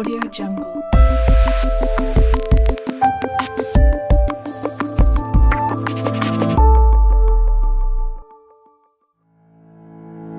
Audio Jungle.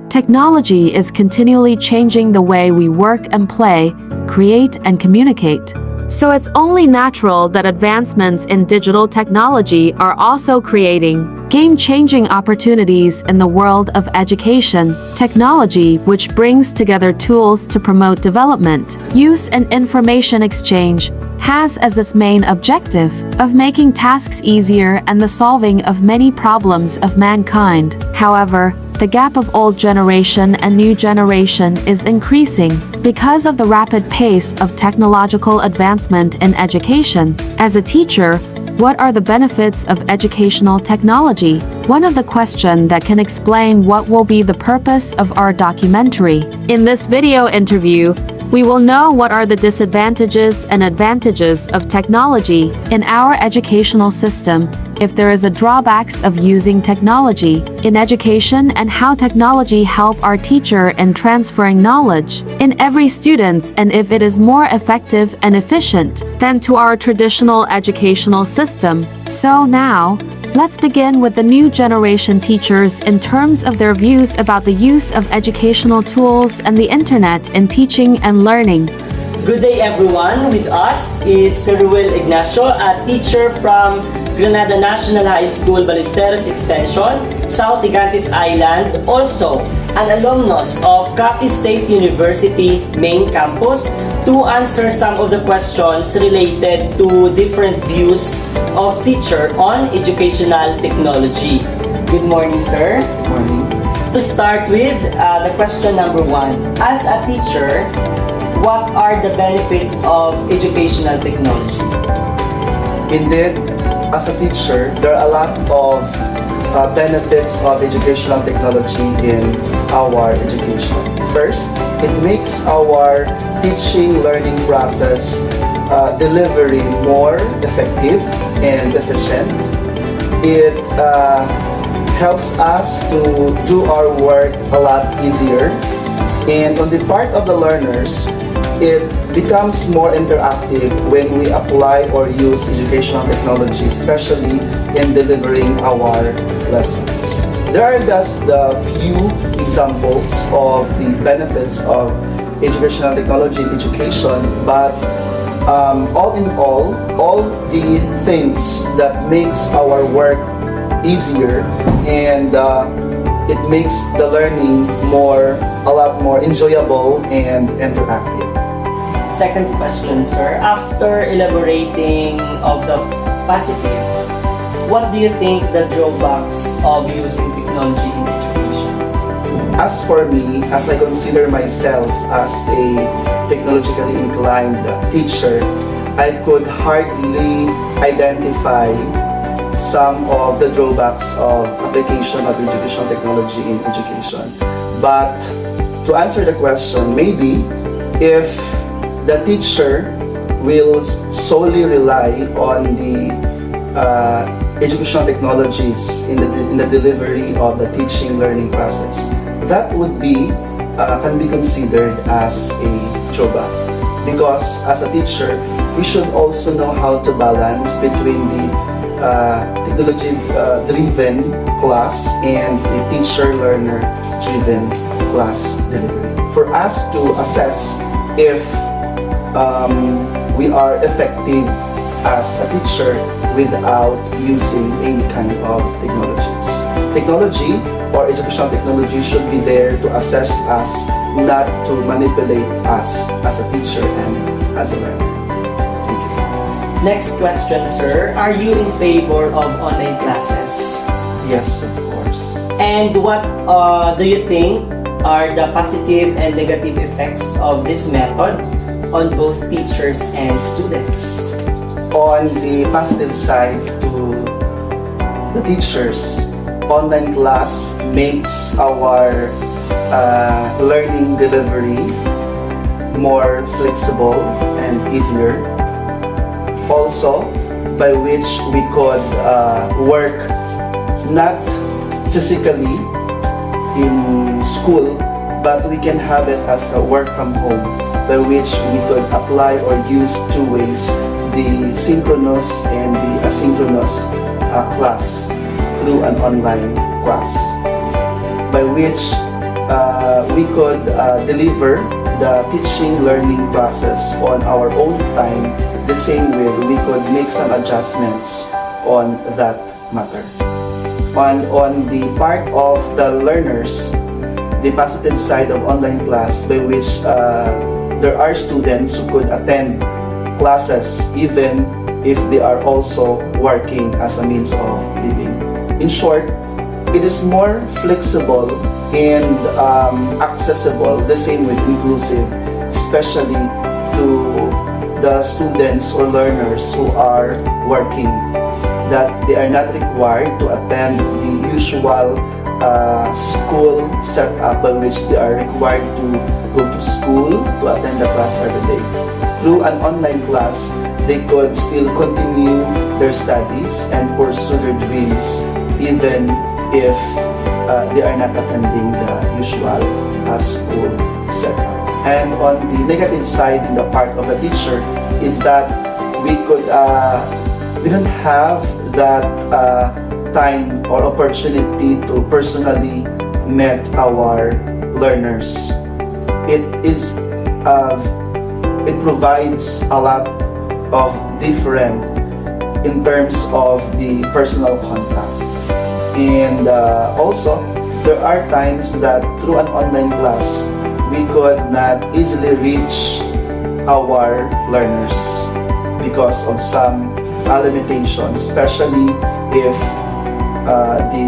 Technology is continually changing the way we work and play, create and communicate. So it's only natural that advancements in digital technology are also creating game-changing opportunities in the world of education. Technology, which brings together tools to promote development, use and information exchange, has as its main objective of making tasks easier and the solving of many problems of mankind. However, the gap of old generation and new generation is increasing because of the rapid pace of technological advancement in education. As a teacher, what are the benefits of educational technology? One of the questions that can explain what will be the purpose of our documentary. In this video interview, we will know what are the disadvantages and advantages of technology in our educational system, if there is a drawbacks of using technology in education, and how technology help our teacher in transferring knowledge in every students, and if it is more effective and efficient than to our traditional educational system. So now, let's begin with the new generation teachers in terms of their views about the use of educational tools and the internet in teaching and learning. Good day everyone, with us is Sir Ruel Ignacio, a teacher from Granada National High School, Ballesteros Extension, South Gigantes Island, also an alumnus of Capital State University main campus, to answer some of the questions related to different views of teacher on educational technology. Good morning, sir. Good morning. To start with, the question number 1. As a teacher, what are the benefits of educational technology? Indeed, as a teacher, there are a lot of benefits of educational technology in our education. First, it makes our teaching learning process delivery more effective and efficient. It helps us to do our work a lot easier. And on the part of the learners, it becomes more interactive when we apply or use educational technology, especially in delivering our lessons. There are just a few examples of the benefits of educational technology in education, but all in all the things that makes our work easier and it makes the learning a lot more enjoyable and interactive. Second question, sir. After elaborating of the positives, what do you think the drawbacks of using technology in education? As for me, as I consider myself as a technologically inclined teacher, I could hardly identify some of the drawbacks of application of educational technology in education. But to answer the question, maybe if the teacher will solely rely on the educational technologies in the delivery of the teaching learning process, that would be can be considered as a drawback. Because as a teacher, we should also know how to balance between the technology-driven class and the teacher-learner-driven class delivery. For us to assess if we are effective as a teacher without using any kind of technologies. Technology or educational technology should be there to assess us, not to manipulate us as a teacher and as a learner. Thank you. Next question, sir. Are you in favor of online classes? Yes, of course. And what do you think are the positive and negative effects of this method on both teachers and students? On the positive side to the teachers, online class makes our learning delivery more flexible and easier. Also, by which we could work not physically in school, but we can have it as a work from home. by which we could apply or use two ways, the synchronous and the asynchronous class through an online class, by which we could deliver the teaching learning process on our own time, the same way we could make some adjustments on that matter. On the part of the learners, the positive side of online class, by which there are students who could attend classes even if they are also working as a means of living. In short, it is more flexible and accessible, the same with inclusive, especially to the students or learners who are working, that they are not required to attend the usual school setup by which they are required to go to school to attend the class every day. Through an online class, they could still continue their studies and pursue their dreams even if they are not attending the usual school setup. And on the negative side, in the part of the teacher, is that we don't have that time or opportunity to personally meet our learners. It provides a lot of different in terms of the personal contact. And also, there are times that through an online class, we could not easily reach our learners because of some limitations, especially if the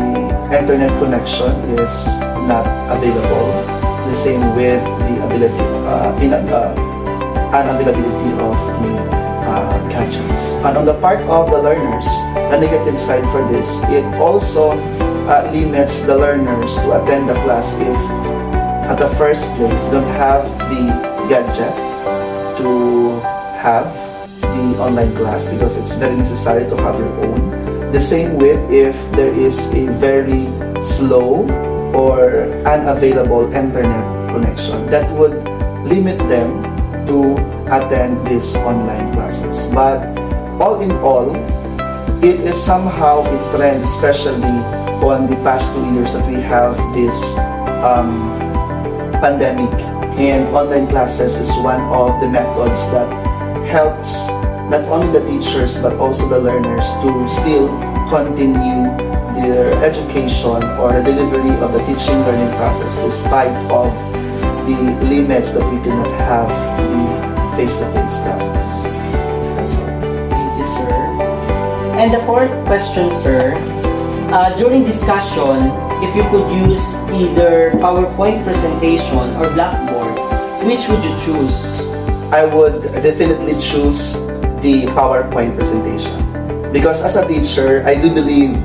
internet connection is not available. The same with the unavailability of the gadgets. And on the part of the learners, the negative side for this, it also limits the learners to attend the class if at the first place don't have the gadget to have the online class, because it's very necessary to have your own. The same with if there is a very slow or unavailable internet connection, that would limit them to attend these online classes. But all in all, it is somehow a trend, especially on the past 2 years that we have this pandemic, and online classes is one of the methods that helps not only the teachers but also the learners to still continue their education or the delivery of the teaching learning process despite of the limits that we cannot have the face-to-face classes. That's all. Thank you, sir. And the fourth question, sir. During discussion, if you could use either PowerPoint presentation or Blackboard, which would you choose? I would definitely choose the PowerPoint presentation, because as a teacher, I do believe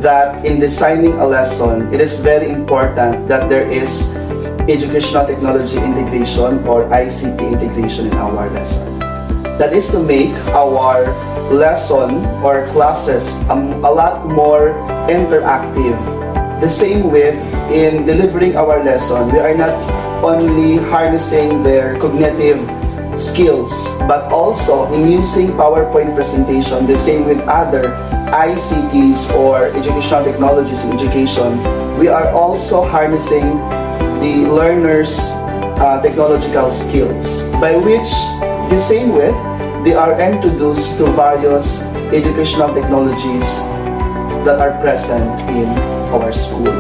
that in designing a lesson, it is very important that there is educational technology integration or ICT integration in our lesson. That is to make our lesson or classes a lot more interactive. The same with in delivering our lesson, we are not only harnessing their cognitive skills, but also in using PowerPoint presentation, the same with other ICTs or educational technologies in education, we are also harnessing the learners' technological skills, by which the same with they are introduced to various educational technologies that are present in our school,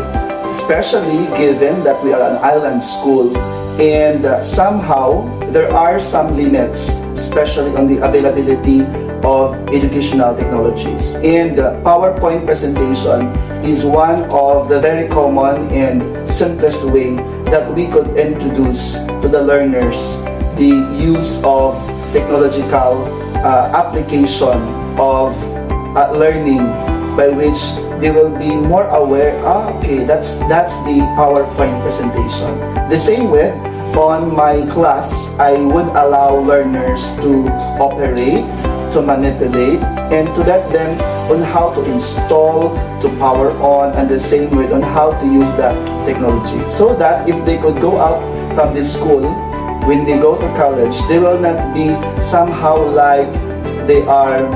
especially given that we are an island school, and somehow there are some limits, especially on the availability of educational technologies. And PowerPoint presentation is one of the very common and simplest way that we could introduce to the learners the use of technological application of learning, by which they will be more aware, okay, that's the PowerPoint presentation. The same with on my class, I would allow learners to operate, to manipulate, and to let them on how to install, to power on, and the same way on how to use that technology. So that if they could go out from the school when they go to college, they will not be somehow like they are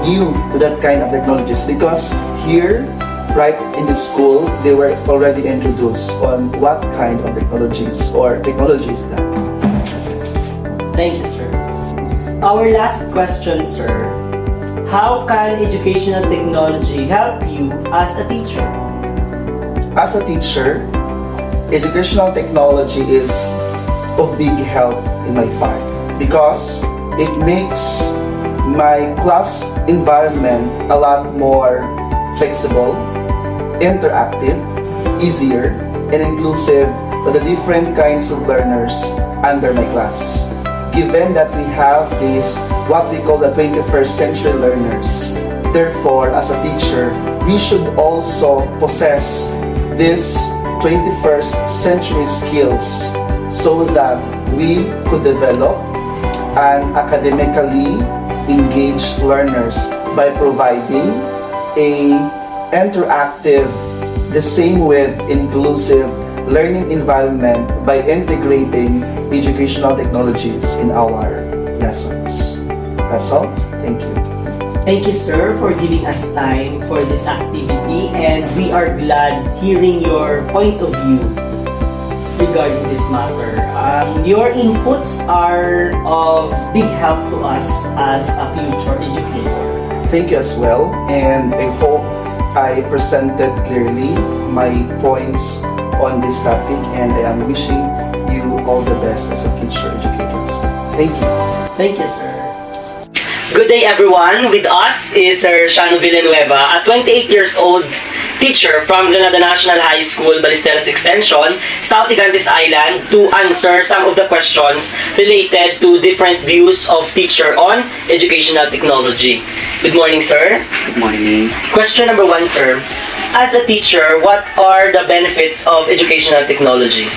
new to that kind of technologies, because here, right in the school, they were already introduced on what kind of technologies or technologies that. That's it. Thank you, sir. Our last question, sir. How can educational technology help you as a teacher? As a teacher, educational technology is of big help in my part because it makes my class environment a lot more flexible, interactive, easier, and inclusive to the different kinds of learners under my class. Given that we have these, what we call the 21st century learners, therefore, as a teacher, we should also possess these 21st century skills so that we could develop an academically engaged learners by providing a interactive, the same with inclusive learning environment by integrating educational technologies in our lessons. That's all. Thank you. Thank you, sir, for giving us time for this activity, and we are glad hearing your point of view regarding this matter. Your inputs are of big help to us as a future educator. Thank you as well, and I hope I presented clearly my points on this topic, and I am wishing you all the best as a future educator as well. Thank you. Thank you, sir. Good day, everyone. With us is Sir Shano Villanueva, a 28 years old teacher from Granada National High School, Ballesteros Extension, South Gigantes Island, to answer some of the questions related to different views of teacher on educational technology. Good morning, sir. Good morning. Question number 1, sir. As a teacher, what are the benefits of educational technology?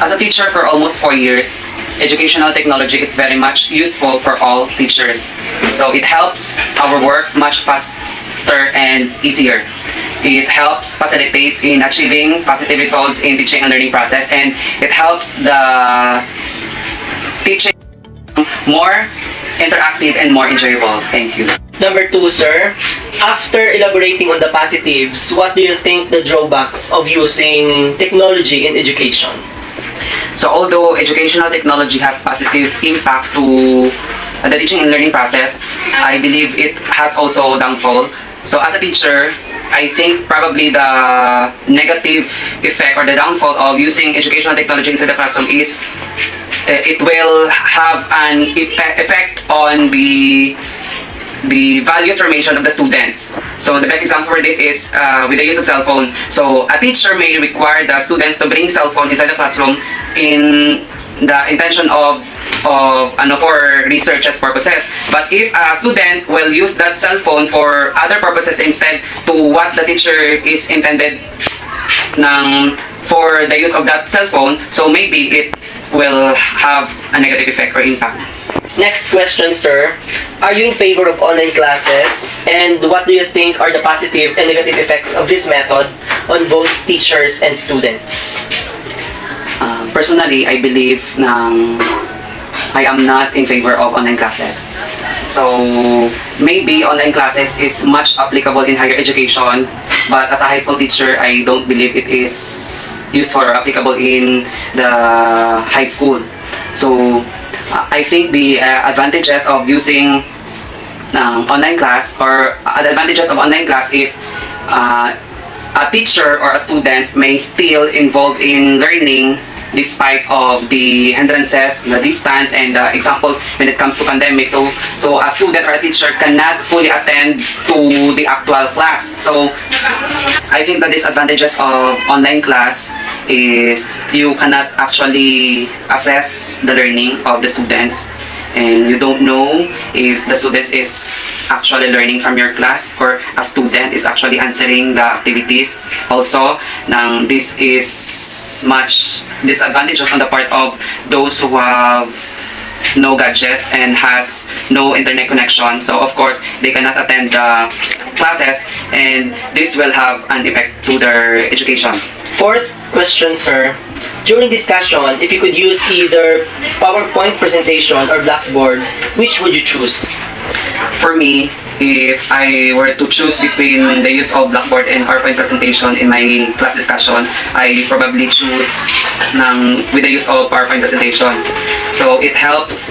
As a teacher for almost 4 years, educational technology is very much useful for all teachers. So it helps our work much faster and easier. It helps facilitate in achieving positive results in teaching and learning process, and it helps the teaching more interactive and more enjoyable. Thank you. Number 2, sir. After elaborating on the positives, what do you think the drawbacks of using technology in education? So although educational technology has positive impacts to the teaching and learning process, I believe it has also downfall. So as a teacher, I think probably the negative effect or the downfall of using educational technology inside the classroom is it will have an effect on the values formation of the students. So the best example for this is with the use of cell phone. So a teacher may require the students to bring cell phone inside the classroom in the intention of for research purposes. But if a student will use that cell phone for other purposes instead to what the teacher is intended for the use of that cell phone, so maybe it will have a negative effect or impact. Next question, sir. Are you in favor of online classes? And what do you think are the positive and negative effects of this method on both teachers and students? Personally, I believe I am not in favor of online classes. So maybe online classes is much applicable in higher education, but as a high school teacher, I don't believe it is useful or applicable in the high school. So I think the advantages of using online class, or the advantages of online class is a teacher or a student may still involved in learning despite of the hindrances, the distance, and the example when it comes to pandemic. So a student or a teacher cannot fully attend to the actual class. So I think the disadvantages of online class is you cannot actually assess the learning of the students, and you don't know if the students is actually learning from your class or a student is actually answering the activities. Also, this is much disadvantages on the part of those who have no gadgets and has no internet connection. So of course, they cannot attend the classes, and this will have an effect to their education. Fourth question, sir. During discussion, if you could use either PowerPoint presentation or Blackboard, which would you choose? For me, if I were to choose between the use of Blackboard and PowerPoint presentation in my class discussion, I probably choose with the use of PowerPoint presentation. So it helps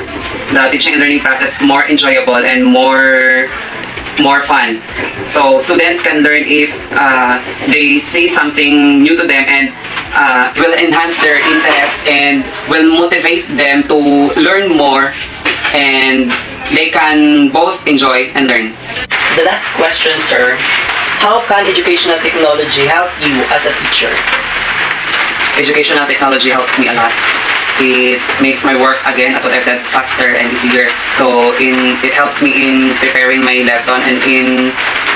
the teaching and learning process more enjoyable and more fun. So students can learn if they see something new to them, and will enhance their interest and will motivate them to learn more, and they can both enjoy and learn. The last question, sir. How can educational technology help you as a teacher? Educational technology helps me a lot. It makes my work, again, as what I've said, faster and easier. So it helps me in preparing my lesson and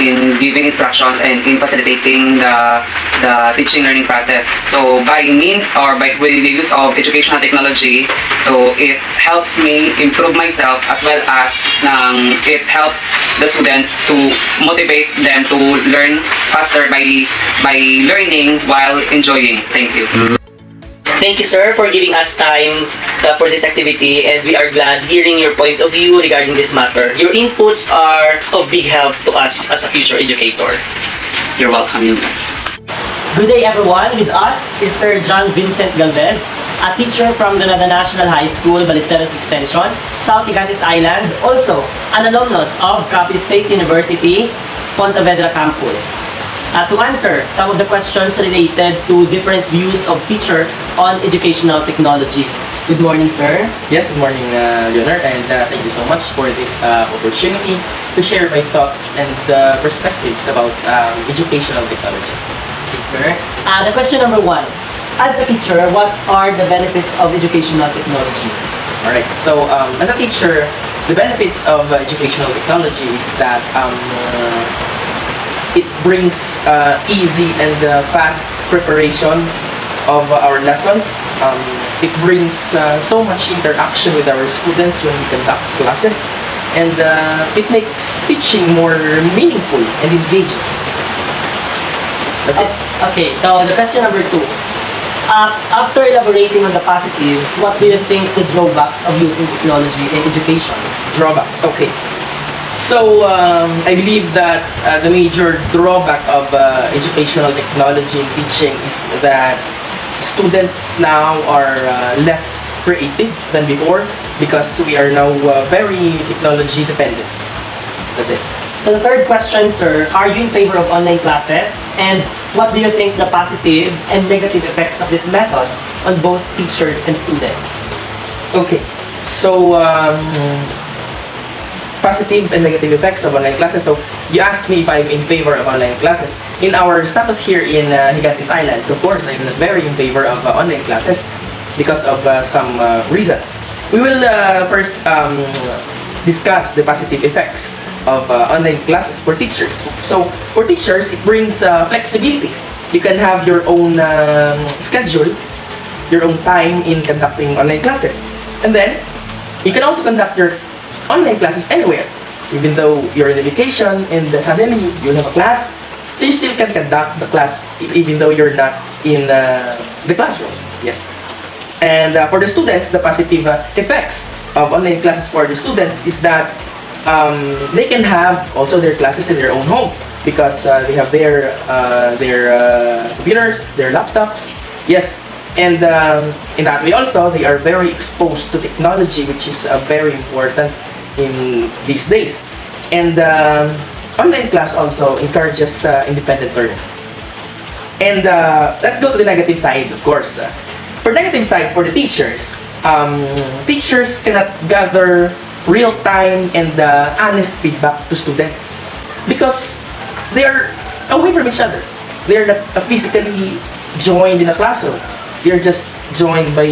in giving instructions and in facilitating the teaching learning process. So by means or with the use of educational technology, so it helps me improve myself, as well as it helps the students to motivate them to learn faster by learning while enjoying. Thank you. Thank you, sir, for giving us time for this activity, and we are glad hearing your point of view regarding this matter. Your inputs are of big help to us as a future educator. You're welcome. Good day, everyone. With us is Sir John Vincent Galvez, a teacher from Granada National High School, Ballesteros Extension, South Gigantes Island, also an alumnus of Capital State University, Pontevedra Campus. To answer some of the questions related to different views of teacher on educational technology. Good morning, sir. Yes, good morning, Leonard, and thank you so much for this opportunity to share my thoughts and perspectives about educational technology. Okay, sir. The question number 1. As a teacher, what are the benefits of educational technology? Alright, so as a teacher, the benefits of educational technology is that it brings easy and fast preparation of our lessons. It brings so much interaction with our students when we conduct classes, and it makes teaching more meaningful and engaging. That's it. Okay, so the question number 2. After elaborating on the positives, what do you think the drawbacks of using technology in education? Drawbacks, okay. So, I believe that the major drawback of educational technology in teaching is that students now are less creative than before, because we are now very technology dependent. That's it. So the third question, sir, are you in favor of online classes? And what do you think the positive and negative effects of this method on both teachers and students? Okay, so positive and negative effects of online classes. So you asked me if I'm in favor of online classes. In our status here in Gigantes Islands, of course, I'm very in favor of online classes because of some reasons. We will first discuss the positive effects of online classes for teachers. So for teachers, it brings flexibility. You can have your own schedule, your own time in conducting online classes. And then, you can also conduct your online classes anywhere, even though you're in a vacation and suddenly you'll have a class, so you still can conduct the class even though you're not in the classroom. Yes. And for the students, the positive effects of online classes for the students is that they can have also their classes in their own home, because they have their computers, their laptops. Yes. And in that way also, they are very exposed to technology, which is very important in these days. And online class also encourages independent learning. And let's go to the negative side, of course. For negative side, for the teachers, teachers cannot gather real-time and honest feedback to students because they are away from each other. They are not physically joined in a classroom. They are just joined by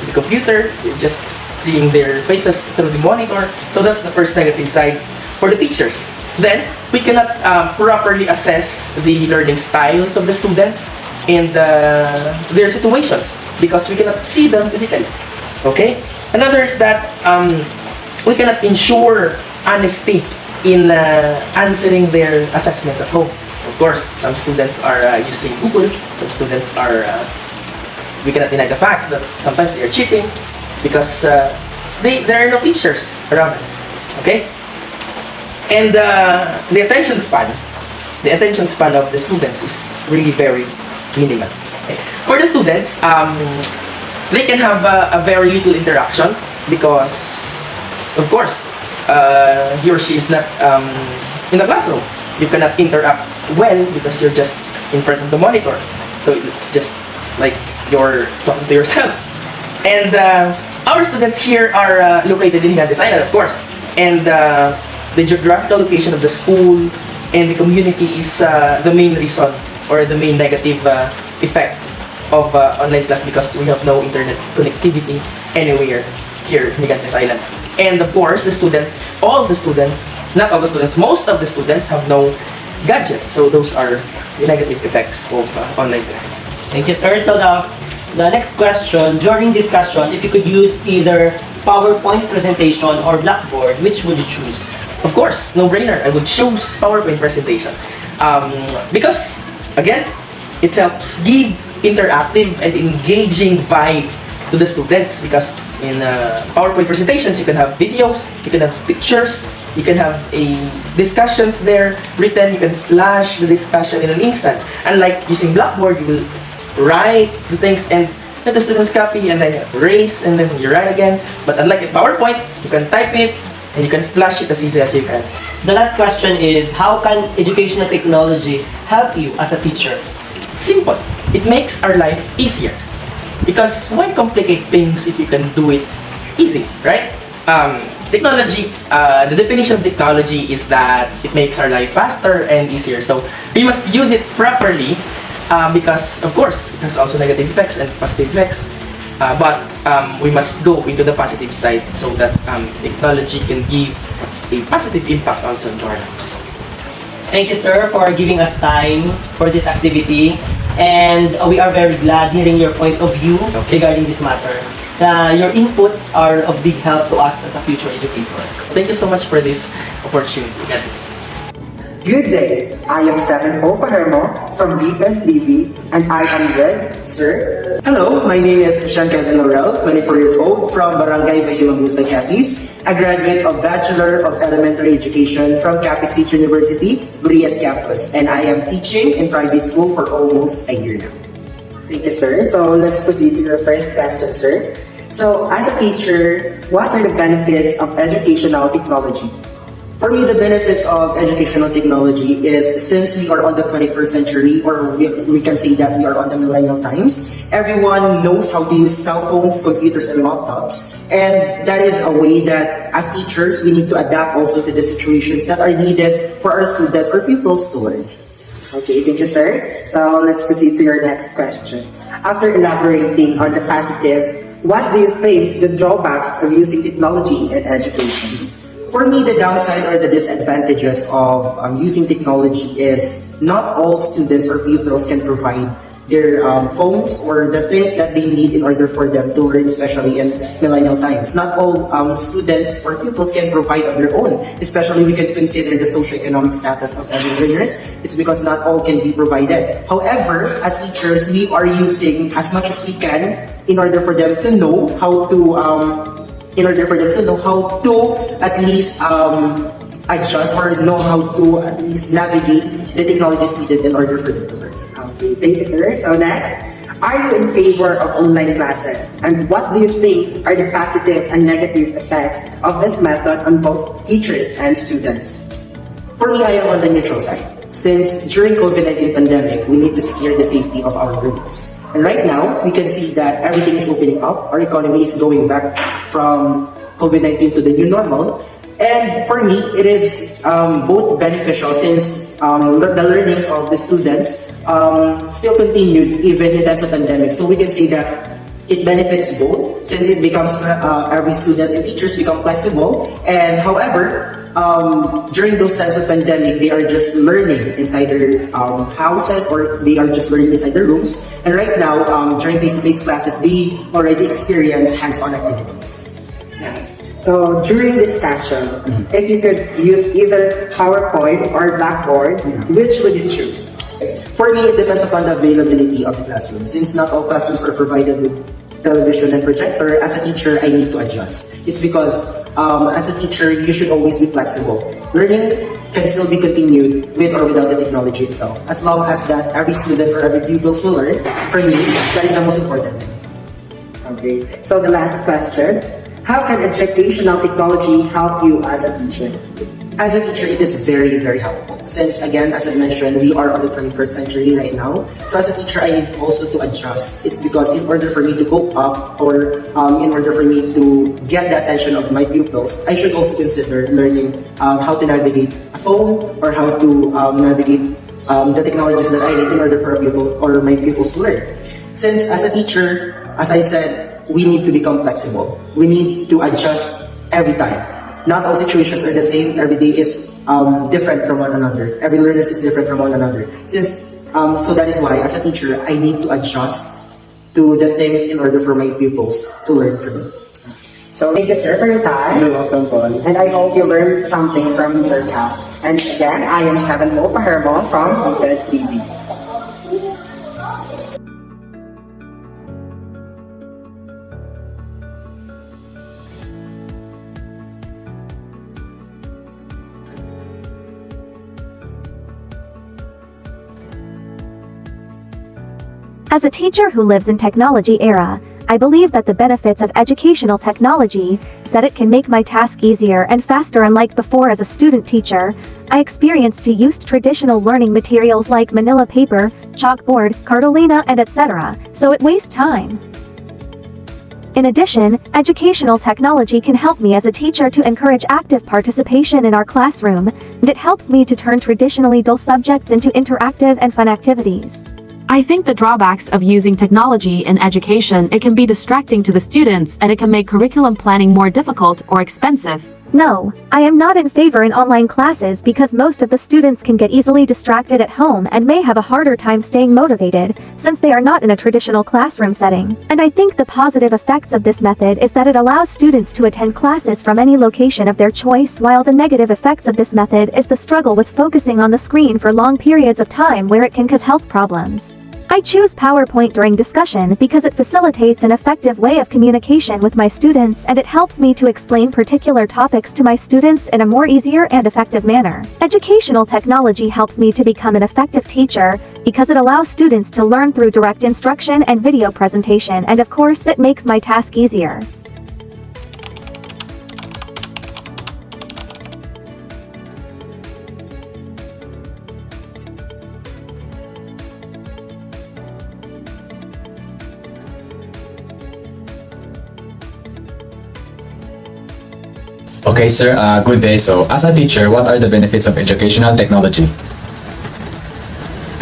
the computer. You're just seeing their faces through the monitor. So that's the first negative side for the teachers. Then, we cannot properly assess the learning styles of the students and their situations because we cannot see them physically. Okay? Another is that we cannot ensure honesty in answering their assessments at home. Of course, some students are using Google, some students are, we cannot deny the fact that sometimes they are cheating because there are no teachers around them. Okay? And the attention span of the students is really very minimal. Okay? For the students, they can have a very little interaction because, of course, he or she is not in the classroom. You cannot interact well because you're just in front of the monitor. So it's just like you're talking to yourself. And our students here are located in Higantes Island, of course. And the geographical location of the school and the community is the main reason or the main negative effect of online class because we have no internet connectivity anywhere here in Higantes Island. And of course, the students, not all the students, most of the students have no gadgets. So those are the negative effects of online class. Thank you, sir. So the next question, during discussion, if you could use either PowerPoint presentation or Blackboard, which would you choose? Of course, no-brainer. I would choose PowerPoint presentation because, again, it helps give interactive and engaging vibe to the students because in PowerPoint presentations, you can have videos, you can have pictures, you can have a discussions there written, you can flash the discussion in an instant. Unlike using Blackboard, you will write the things and let the students copy and then you erase and then you write again. But unlike in PowerPoint, you can type it and you can flash it as easy as you can. The last question is, how can educational technology help you as a teacher? Simple. It makes our life easier. Because why complicate things if you can do it easy, right? Technology, the definition of technology is that it makes our life faster and easier. So we must use it properly because, of course, it has also negative effects and positive effects. But we must go into the positive side so that technology can give a positive impact also to our lives. Thank you, sir, for giving us time for this activity. And we are very glad hearing your point of view regarding this matter. Your inputs are of big help to us as a future educator. Thank you so much for this opportunity. Good day, I am Stephen O. Palermo from DepEd TV and I am with Sir. Hello, my name is Sean Kevin Laurel, 24 years old, from Barangay Bayumagusa, Capiz, a graduate of Bachelor of Elementary Education from Capiz State University, Burias Campus, and I am teaching in private school for almost a year now. Thank you, sir. So let's proceed to your first question, sir. So as a teacher, what are the benefits of educational technology? For me, the benefits of educational technology is since we are on the 21st century, or we can say that we are on the millennial times, everyone knows how to use cell phones, computers, and laptops. And that is a way that as teachers, we need to adapt also to the situations that are needed for our students or pupils to learn. Okay, thank you, sir. So let's proceed to your next question. After elaborating on the positives, what do you think the drawbacks of using technology in education? For me, the downside or the disadvantages of using technology is not all students or pupils can provide their phones or the things that they need in order for them to learn, especially in millennial times. Not all students or pupils can provide on their own, especially we can consider the socioeconomic status of every learners. It's because not all can be provided. However, as teachers, we are using as much as we can in order for them to know how to at least adjust or know how to at least navigate the technologies needed in order for them to learn. Okay, thank you, sir. So next, are you in favor of online classes? And what do you think are the positive and negative effects of this method on both teachers and students? For me, I am on the neutral side. Since during COVID-19 pandemic, we need to secure the safety of our learners. And right now, we can see that everything is opening up. Our economy is going back from COVID-19 to the new normal. And for me, it is both beneficial since the learnings of the students still continued even in times of pandemic. So we can say that it benefits both since it becomes every students and teachers become flexible. And however, during those times of pandemic, they are just learning inside their houses or they are just learning inside their rooms. And right now, during face-to-face classes, they already experience hands-on activities. Yes. So during discussion, if you could use either PowerPoint or Blackboard, which would you choose? For me, it depends upon the availability of the classroom. Since not all classrooms are provided with television and projector, as a teacher, I need to adjust. It's because as a teacher, you should always be flexible. Learning can still be continued with or without the technology itself. As long as that every student or every pupil will learn, for me, that is the most important thing. Okay. So the last question, how can educational technology help you as a teacher? As a teacher, it is very, very helpful. Since, again, as I mentioned, we are on the 21st century right now. So as a teacher, I need also to adjust. It's because in order for me to cope up or in order for me to get the attention of my pupils, I should also consider learning how to navigate a phone or how to navigate the technologies that I need in order for a pupil or my pupils to learn. Since as a teacher, as I said, we need to become flexible. We need to adjust every time. Not all situations are the same. Every day is different from one another. Every learner is different from one another. So that is why, as a teacher, I need to adjust to the things in order for my pupils to learn from me. So thank you, sir, for your time. You're welcome, Paul. And I hope you learned something from Sir Cal. And again, I am Steven Mo Pahermo from Hotel TV. As a teacher who lives in technology era, I believe that the benefits of educational technology is that it can make my task easier and faster. Unlike before, as a student teacher, I experienced to use traditional learning materials like manila paper, chalkboard, cartolina, and etc., so it wastes time. In addition, educational technology can help me as a teacher to encourage active participation in our classroom, and it helps me to turn traditionally dull subjects into interactive and fun activities. I think the drawbacks of using technology in education, it can be distracting to the students and it can make curriculum planning more difficult or expensive. No, I am not in favor in online classes because most of the students can get easily distracted at home and may have a harder time staying motivated since they are not in a traditional classroom setting. And I think the positive effects of this method is that it allows students to attend classes from any location of their choice, while the negative effects of this method is the struggle with focusing on the screen for long periods of time where it can cause health problems. I choose PowerPoint during discussion because it facilitates an effective way of communication with my students and it helps me to explain particular topics to my students in a more easier and effective manner. Educational technology helps me to become an effective teacher because it allows students to learn through direct instruction and video presentation, and of course it makes my task easier. Okay, sir. Good day. So, as a teacher, what are the benefits of educational technology?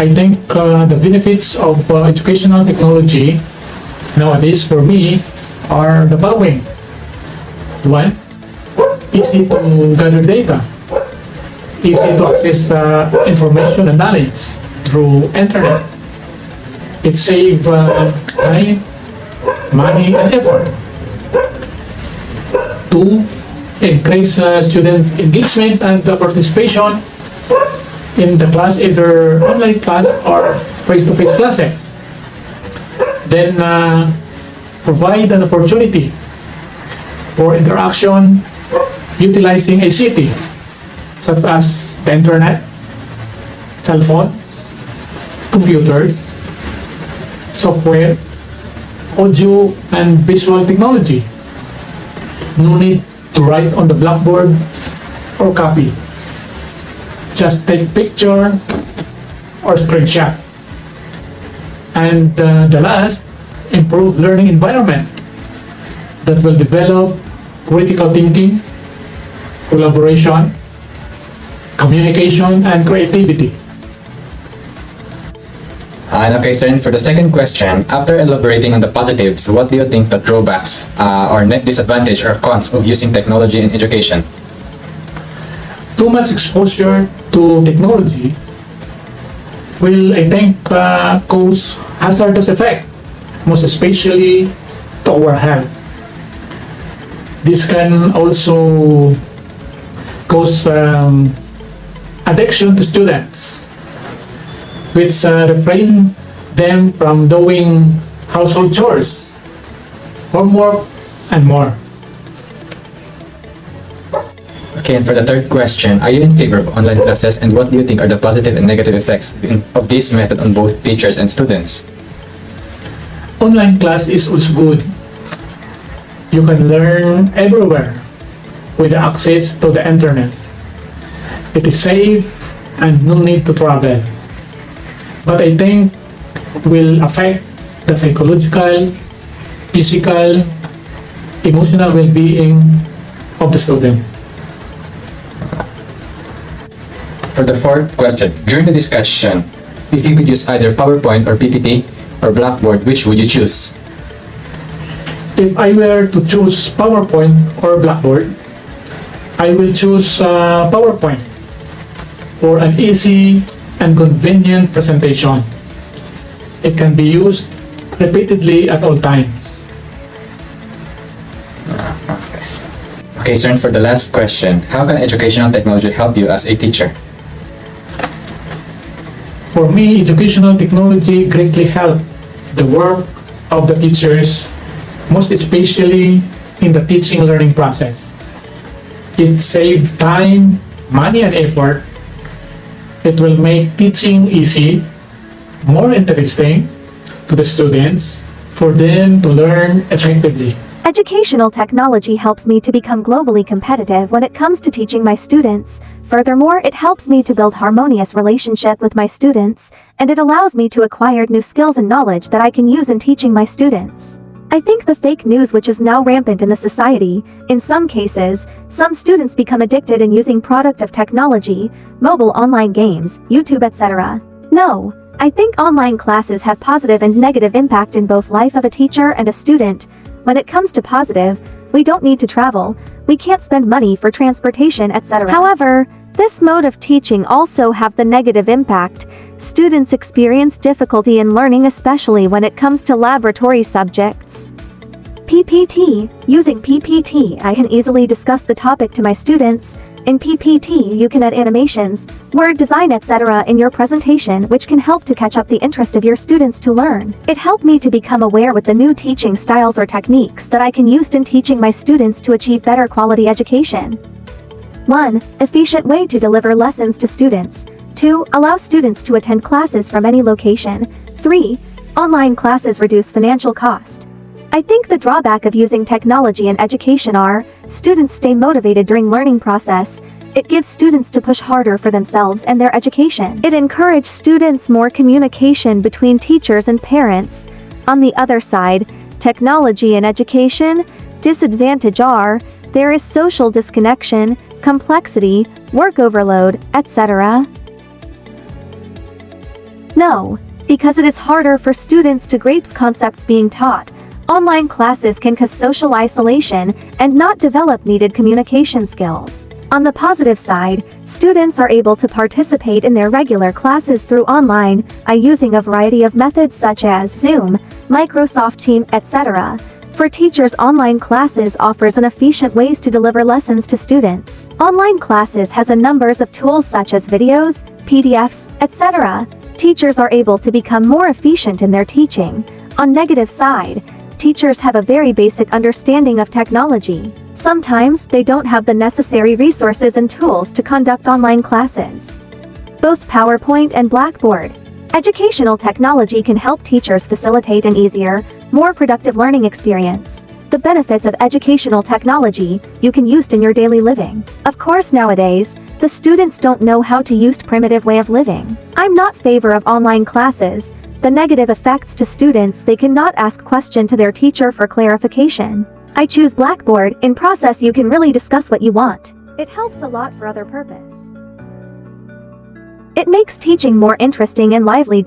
I think the benefits of educational technology nowadays for me are the following. One, easy to gather data, easy to access information and knowledge through internet. It saves time, money, and effort. Two, increase student engagement and participation in the class, either online class or face-to-face classes. Then provide an opportunity for interaction utilizing ICT, such as the internet, cell phone, computers, software, audio, and visual technology. No need to write on the blackboard or copy. Just take picture or screenshot. And the last, improve learning environment that will develop critical thinking, collaboration, communication, and creativity. And okay, sir, and for the second question, after elaborating on the positives, what do you think the drawbacks or net disadvantage or cons of using technology in education? Too much exposure to technology will, I think, cause hazardous effect, most especially to our health. This can also cause addiction to students, which refrain them from doing household chores, homework, and more. Okay, and for the third question, are you in favor of online classes, and what do you think are the positive and negative effects of this method on both teachers and students? Online class is also good. You can learn everywhere with access to the internet. It is safe and no need to travel. But I think will affect the psychological, physical, emotional well-being of the student. For the fourth question, during the discussion, if you could use either PowerPoint or PPT or Blackboard, which would you choose? If I were to choose PowerPoint or Blackboard, I will choose PowerPoint for an easy and convenient presentation. It can be used repeatedly at all times. Okay, sir, and for the last question, how can educational technology help you as a teacher? For me, educational technology greatly helped the work of the teachers, most especially in the teaching learning process. It saved time, money, and effort. It will make teaching easy, more interesting to the students, for them to learn effectively. Educational technology helps me to become globally competitive when it comes to teaching my students. Furthermore, it helps me to build harmonious relationship with my students, and it allows me to acquire new skills and knowledge that I can use in teaching my students. I think the fake news which is now rampant in the society, in some cases, some students become addicted in using product of technology, mobile online games, YouTube, etc. No, I think online classes have positive and negative impact in both life of a teacher and a student. When it comes to positive, we don't need to travel, we can't spend money for transportation, etc. However, this mode of teaching also have the negative impact. Students experience difficulty in learning, especially when it comes to laboratory subjects. PPT. Using PPT, I can easily discuss the topic to my students. In PPT, you can add animations, word design, etc. in your presentation, which can help to catch up the interest of your students to learn. It helped me to become aware with the new teaching styles or techniques that I can use in teaching my students to achieve better quality education. 1. Efficient way to deliver lessons to students. 2. Allow students to attend classes from any location. 3. Online classes reduce financial cost. I think the drawback of using technology in education are, students stay motivated during learning process, it gives students to push harder for themselves and their education. It encourages students more communication between teachers and parents. On the other side, technology in education, disadvantage are, there is social disconnection, complexity, work overload, etc. No, because it is harder for students to grasp concepts being taught. Online classes can cause social isolation and not develop needed communication skills. On the positive side, students are able to participate in their regular classes through online by using a variety of methods such as Zoom, Microsoft Teams, etc. For teachers, online classes offers an efficient ways to deliver lessons to students. Online classes has a numbers of tools such as videos, PDFs, etc. Teachers are able to become more efficient in their teaching. On negative side, teachers have a very basic understanding of technology. Sometimes they don't have the necessary resources and tools to conduct online classes. Both PowerPoint and Blackboard. Educational technology can help teachers facilitate an easier, more productive learning experience. The benefits of educational technology you can use in your daily living. Of course, nowadays, the students don't know how to use primitive way of living. I'm not favor of online classes. The negative effects to students, they cannot ask question to their teacher for clarification. I choose Blackboard. In process you can really discuss what you want. It helps a lot for other purpose. It makes teaching more interesting and lively.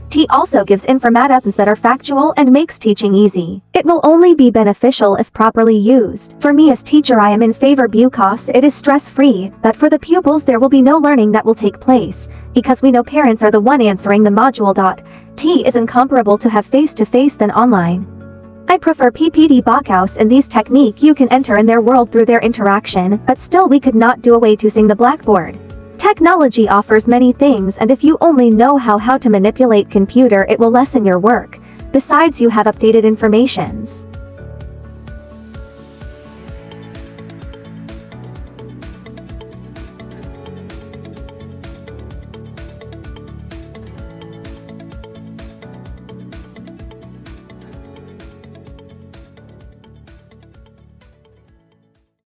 T also gives informatives that are factual and makes teaching easy. It will only be beneficial if properly used. For me as teacher, I am in favor because it is stress-free, but for the pupils there will be no learning that will take place, because we know parents are the one answering the module. T is incomparable to have face-to-face than online. I prefer PPT Backhouse. In these technique you can enter in their world through their interaction, but still we could not do away using the blackboard. Technology offers many things, and if you only know how to manipulate computer, it will lessen your work. Besides, you have updated informations.